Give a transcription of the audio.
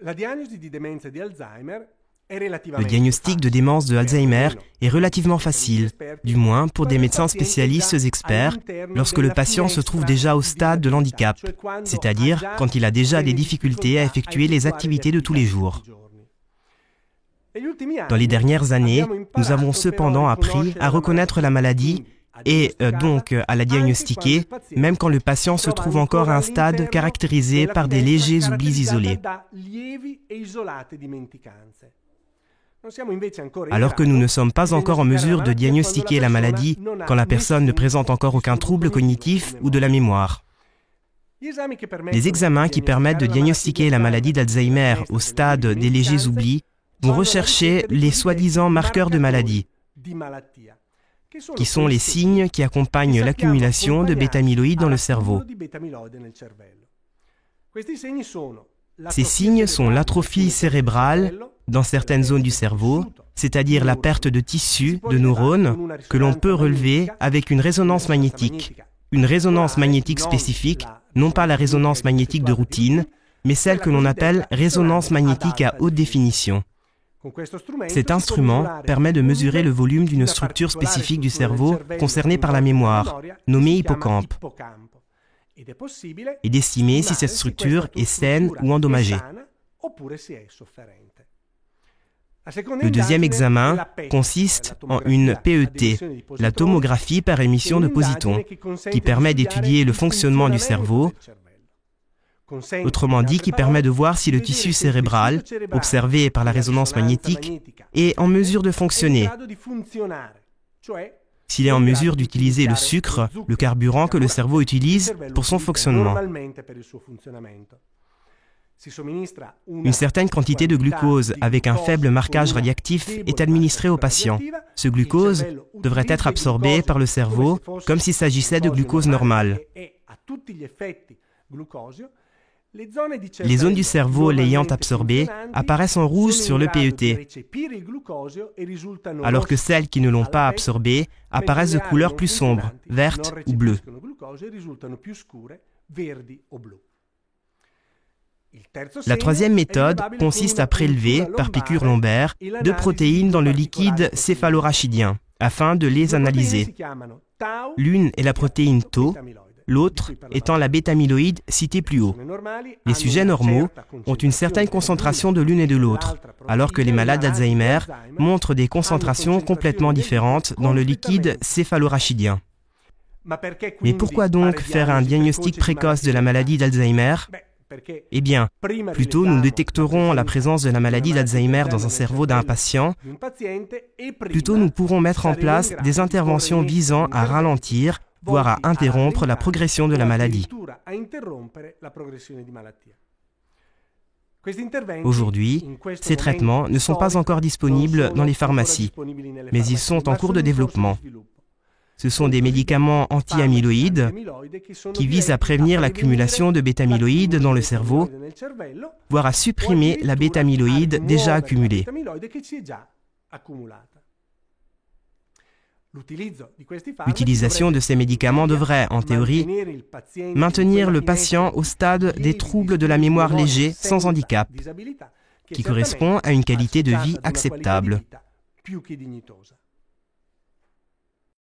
Le diagnostic de démence de Alzheimer est relativement facile, du moins pour des médecins spécialistes experts, lorsque le patient se trouve déjà au stade de l'handicap, c'est-à-dire quand il a déjà des difficultés à effectuer les activités de tous les jours. Dans les dernières années, nous avons cependant appris à reconnaître la maladie et donc à la diagnostiquer, même quand le patient se trouve encore à un stade caractérisé par des légers oublis isolés. Alors que nous ne sommes pas encore en mesure de diagnostiquer la maladie quand la personne ne présente encore aucun trouble cognitif ou de la mémoire. Les examens qui permettent de diagnostiquer la maladie d'Alzheimer au stade des légers oublis vont rechercher les soi-disant marqueurs de maladie, qui sont les signes qui accompagnent l'accumulation de bêta-amyloïdes dans le cerveau. Ces signes sont l'atrophie cérébrale dans certaines zones du cerveau, c'est-à-dire la perte de tissus, de neurones, que l'on peut relever avec une résonance magnétique. Une résonance magnétique spécifique, non pas la résonance magnétique de routine, mais celle que l'on appelle résonance magnétique à haute définition. Cet instrument permet de mesurer le volume d'une structure spécifique du cerveau concernée par la mémoire, nommée hippocampe, et d'estimer si cette structure est saine ou endommagée. Le deuxième examen consiste en une PET, la tomographie par émission de positons, qui permet d'étudier le fonctionnement du cerveau, autrement dit qui permet de voir si le tissu cérébral, observé par la résonance magnétique, est en mesure de fonctionner, s'il est en mesure d'utiliser le sucre, le carburant que le cerveau utilise pour son fonctionnement. Une certaine quantité de glucose avec un faible marquage radioactif est administrée au patient. Ce glucose devrait être absorbé par le cerveau comme s'il s'agissait de glucose normale. Les zones du cerveau l'ayant absorbé apparaissent en rouge sur le PET, alors que celles qui ne l'ont pas absorbé apparaissent de couleur plus sombre, verte ou bleue. La troisième méthode consiste à prélever, par piqûre lombaire, 2 protéines dans le liquide céphalorachidien, afin de les analyser. L'une est la protéine Tau, l'autre étant la bêta-amyloïde citée plus haut. Les sujets normaux ont une certaine concentration de l'une et de l'autre, alors que les malades d'Alzheimer montrent des concentrations complètement différentes dans le liquide céphalorachidien. Mais pourquoi donc faire un diagnostic précoce de la maladie d'Alzheimer ? Eh bien, plus tôt nous détecterons la présence de la maladie d'Alzheimer dans un cerveau d'un patient, plus tôt nous pourrons mettre en place des interventions visant à ralentir, voire à interrompre la progression de la maladie. Aujourd'hui, ces traitements ne sont pas encore disponibles dans les pharmacies, mais ils sont en cours de développement. Ce sont des médicaments anti-amyloïdes qui visent à prévenir l'accumulation de bêta-amyloïdes dans le cerveau, voire à supprimer la bêta-amyloïde déjà accumulée. L'utilisation de ces médicaments devrait, en théorie, maintenir le patient au stade des troubles de la mémoire légers sans handicap, qui correspond à une qualité de vie acceptable.